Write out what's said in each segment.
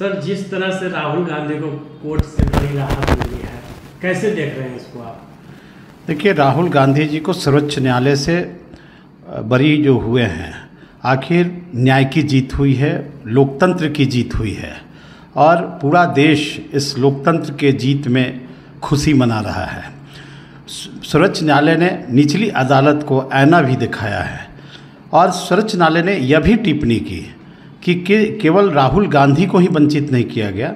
Sir, जिस तरह से राहुल गांधी को कोर्ट से बड़ी राहत मिली है, कैसे देख रहे हैं इसको आप? देखिए, राहुल गांधी जी को सर्वोच्च न्यायालय से बरी जो हुए हैं, आखिर न्याय की जीत हुई है, लोकतंत्र की जीत हुई है और पूरा देश इस लोकतंत्र के जीत में खुशी मना रहा है। सर्वोच्च न्यायालय ने निचली अदालत को आईना भी दिखाया है और सर्वोच्च न्यायालय ने यह भी टिप्पणी की कि केवल राहुल गांधी को ही वंचित नहीं किया गया,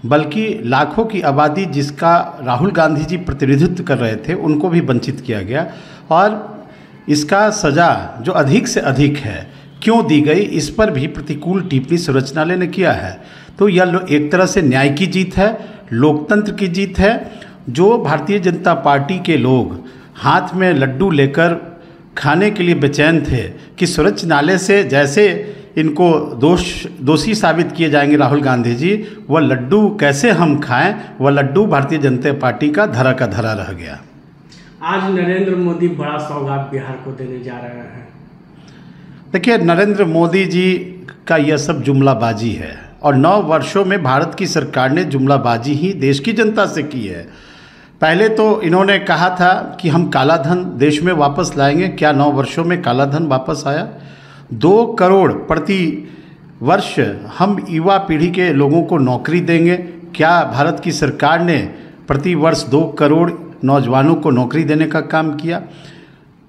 बल्कि लाखों की आबादी जिसका राहुल गांधी जी प्रतिनिधित्व कर रहे थे उनको भी वंचित किया गया और इसका सज़ा जो अधिक से अधिक है क्यों दी गई, इस पर भी प्रतिकूल टिप्पणी सर्वोच्च न्यायालय ने किया है। तो यह एक तरह से न्याय की जीत है, लोकतंत्र की जीत है। जो भारतीय जनता पार्टी के लोग हाथ में लड्डू लेकर खाने के लिए बेचैन थे कि सर्वोच्च न्यायालय से जैसे इनको दोषी साबित किए जाएंगे राहुल गांधी जी, वह लड्डू कैसे हम खाएं, वह लड्डू भारतीय जनता पार्टी का धरा रह गया। आज नरेंद्र मोदी बड़ा सौगात बिहार को देने जा रहे हैं। देखिए, नरेंद्र मोदी जी का यह सब जुमलाबाजी है और 9 वर्षों में भारत की सरकार ने जुमलाबाजी ही देश की जनता से की है। पहले तो इन्होंने कहा था कि हम काला धन देश में वापस लाएंगे। क्या 9 वर्षों में काला धन वापस आया? 2 करोड़ प्रति वर्ष हम युवा पीढ़ी के लोगों को नौकरी देंगे। क्या भारत की सरकार ने प्रति वर्ष 2 करोड़ नौजवानों को नौकरी देने का काम किया?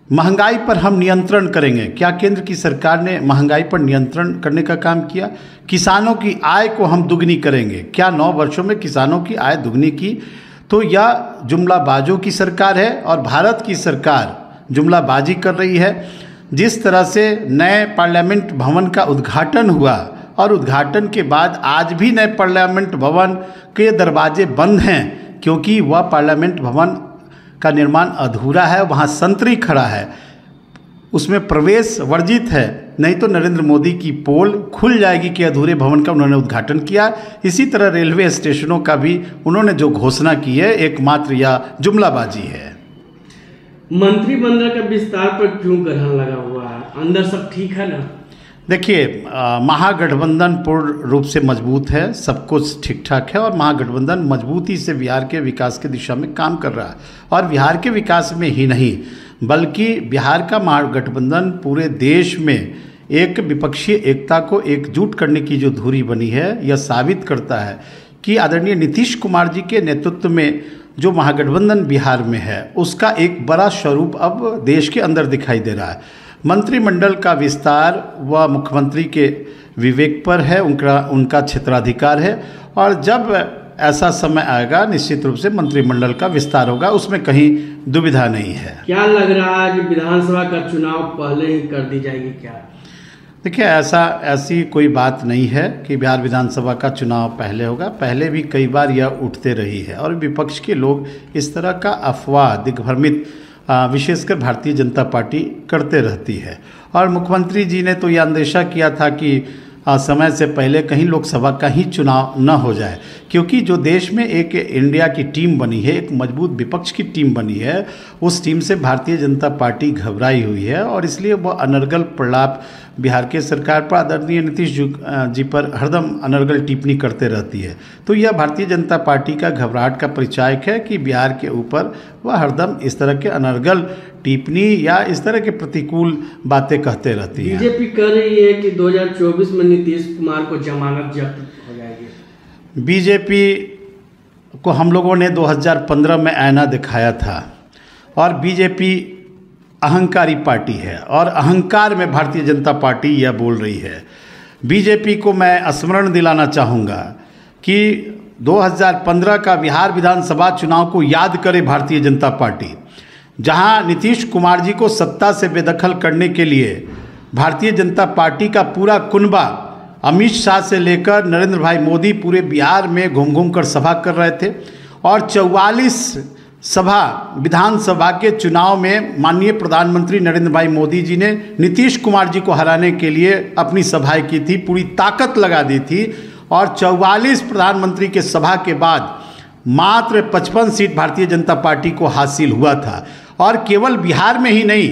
महंगाई पर हम नियंत्रण करेंगे। क्या केंद्र की सरकार ने महंगाई पर नियंत्रण करने का काम किया? किसानों की आय को हम दुगनी करेंगे। क्या 9 वर्षों में किसानों की आय दुगनी की? तो यह जुमलाबाजों की सरकार है और भारत की सरकार जुमलाबाजी कर रही है। जिस तरह से नए पार्लियामेंट भवन का उद्घाटन हुआ और उद्घाटन के बाद आज भी नए पार्लियामेंट भवन के दरवाजे बंद हैं क्योंकि वह पार्लियामेंट भवन का निर्माण अधूरा है, वहाँ संतरी खड़ा है, उसमें प्रवेश वर्जित है। नहीं तो नरेंद्र मोदी की पोल खुल जाएगी कि अधूरे भवन का उन्होंने उद्घाटन किया। इसी तरह रेलवे स्टेशनों का भी उन्होंने जो घोषणा की है एकमात्र या जुमलाबाजी है। मंत्रिमंडल का विस्तार पर क्यों ग्रहण लगा हुआ है? अंदर सब ठीक है ना? देखिए, महागठबंधन पूर्ण रूप से मजबूत है, सब कुछ ठीक ठाक है और महागठबंधन मजबूती से बिहार के विकास की दिशा में काम कर रहा है और बिहार के विकास में ही नहीं बल्कि बिहार का महागठबंधन पूरे देश में एक विपक्षीय एकता को एकजुट करने की जो धुरी बनी है, यह साबित करता है कि आदरणीय नीतीश कुमार जी के नेतृत्व में जो महागठबंधन बिहार में है उसका एक बड़ा स्वरूप अब देश के अंदर दिखाई दे रहा है। मंत्रिमंडल का विस्तार वह मुख्यमंत्री के विवेक पर है, उनका क्षेत्राधिकार है और जब ऐसा समय आएगा निश्चित रूप से मंत्रिमंडल का विस्तार होगा, उसमें कहीं दुविधा नहीं है। क्या लग रहा है कि विधानसभा का चुनाव पहले ही कर दी जाएगी क्या? देखिए, ऐसी कोई बात नहीं है कि बिहार विधानसभा का चुनाव पहले होगा। पहले भी कई बार यह उठते रही है और विपक्ष के लोग इस तरह का अफवाह दिग्भ्रमित विशेषकर भारतीय जनता पार्टी करते रहती है और मुख्यमंत्री जी ने तो यह अंदेशा किया था कि समय से पहले कहीं लोकसभा का ही चुनाव न हो जाए, क्योंकि जो देश में एक इंडिया की टीम बनी है, एक मजबूत विपक्ष की टीम बनी है, उस टीम से भारतीय जनता पार्टी घबराई हुई है और इसलिए वह अनर्गल प्रलाप बिहार के सरकार पर आदरणीय नीतीश जी पर हरदम अनर्गल टिप्पणी करते रहती है। तो यह भारतीय जनता पार्टी का घबराहट का परिचायक है कि बिहार के ऊपर वह हरदम इस तरह के अनर्गल टिप्पणी या इस तरह के प्रतिकूल बातें कहते रहती है। बीजेपी कह रही है कि 2024 में नीतीश कुमार को जमानत जब्त हो जाएगी। बीजेपी को हम लोगों ने 2015 में आईना दिखाया था और बीजेपी अहंकारी पार्टी है और अहंकार में भारतीय जनता पार्टी यह बोल रही है। बीजेपी को मैं स्मरण दिलाना चाहूँगा कि 2015 का बिहार विधानसभा चुनाव को याद करे भारतीय जनता पार्टी, जहां नीतीश कुमार जी को सत्ता से बेदखल करने के लिए भारतीय जनता पार्टी का पूरा कुनबा अमित शाह से लेकर नरेंद्र भाई मोदी पूरे बिहार में घूम घूम कर सभा कर रहे थे और 44 सभा विधानसभा के चुनाव में माननीय प्रधानमंत्री नरेंद्र भाई मोदी जी ने नीतीश कुमार जी को हराने के लिए अपनी सभाएं की थी, पूरी ताकत लगा दी थी और 44 प्रधानमंत्री के सभा के बाद मात्र 55 सीट भारतीय जनता पार्टी को हासिल हुआ था और केवल बिहार में ही नहीं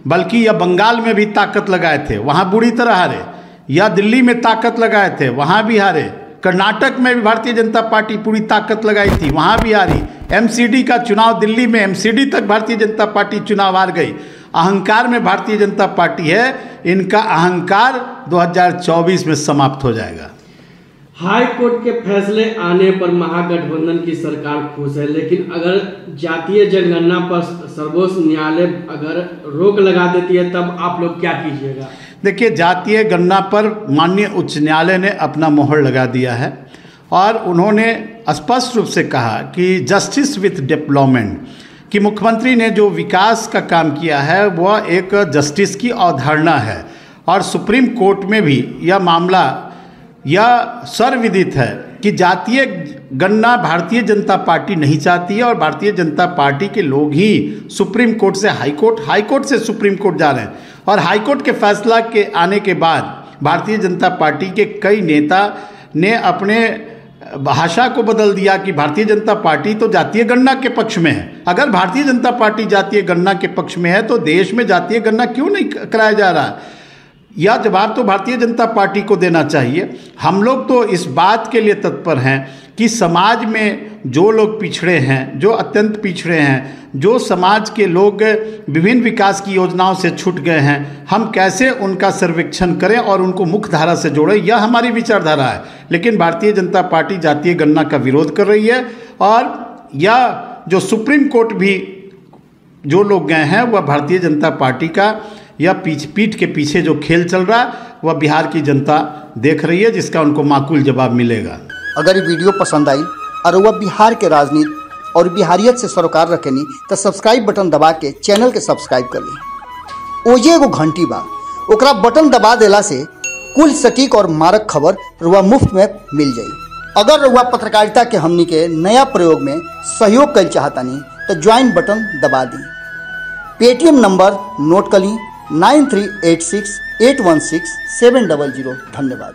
बल्कि यह बंगाल में भी ताकत लगाए थे, वहाँ बुरी तरह हारे, या दिल्ली में ताकत लगाए थे, वहाँ भी हारे, कर्नाटक में भी भारतीय जनता पार्टी पूरी ताकत लगाई थी, वहाँ भी आ रही। एमसीडी का चुनाव दिल्ली में, एमसीडी तक भारतीय जनता पार्टी चुनाव हार गई। अहंकार में भारतीय जनता पार्टी है, इनका अहंकार 2024 में समाप्त हो जाएगा। हाई कोर्ट के फैसले आने पर महागठबंधन की सरकार खुश है, लेकिन अगर जातीय जनगणना पर सर्वोच्च न्यायालय अगर रोक लगा देती है तब आप लोग क्या कीजिएगा? देखिए, जातीय गणना पर माननीय उच्च न्यायालय ने अपना मोहर लगा दिया है और उन्होंने स्पष्ट रूप से कहा कि जस्टिस विथ डेवलपमेंट, कि मुख्यमंत्री ने जो विकास का काम किया है वह एक जस्टिस की अवधारणा है। और सुप्रीम कोर्ट में भी यह मामला यह सर्वविदित है कि जातीय गणना भारतीय जनता पार्टी नहीं चाहती है और भारतीय जनता पार्टी के लोग ही सुप्रीम कोर्ट से हाई कोर्ट, हाई कोर्ट से सुप्रीम कोर्ट जा रहे हैं। और हाई कोर्ट के फैसला के आने के बाद भारतीय जनता पार्टी के कई नेता ने अपने भाषा को बदल दिया कि भारतीय जनता पार्टी तो जातीय गणना के पक्ष में है। अगर भारतीय जनता पार्टी जातीय गणना के पक्ष में है तो देश में जातीय गणना क्यों नहीं कराया जा रहा? यह जवाब तो भारतीय जनता पार्टी को देना चाहिए। हम लोग तो इस बात के लिए तत्पर हैं कि समाज में जो लोग पिछड़े हैं, जो अत्यंत पिछड़े हैं, जो समाज के लोग विभिन्न विकास की योजनाओं से छूट गए हैं, हम कैसे उनका सर्वेक्षण करें और उनको मुख्य धारा से जोड़ें, यह हमारी विचारधारा है। लेकिन भारतीय जनता पार्टी जातीय गणना का विरोध कर रही है और यह जो सुप्रीम कोर्ट भी जो लोग गए हैं वह भारतीय जनता पार्टी का यह पीठ के पीछे जो खेल चल रहा है वह बिहार की जनता देख रही है, जिसका उनको माकूल जवाब मिलेगा। अगर ये वीडियो पसंद आई और वह बिहार के राजनीति और बिहारियत से सरोकार रखेनी तो सब्सक्राइब बटन दबा के चैनल के सब्सक्राइब कर ली। ओजे एगो घंटी बा, ओकरा बटन दबा देला से कुल सटीक और मारक खबर रुआ मुफ्त में मिल जाई। अगर रुआ पत्रकारिता के हमनी के नया प्रयोग में सहयोग कर चाहतानी तो ज्वाइन बटन दबा दी। पेटीएम नंबर नोट कर ली 9386816700। धन्यवाद।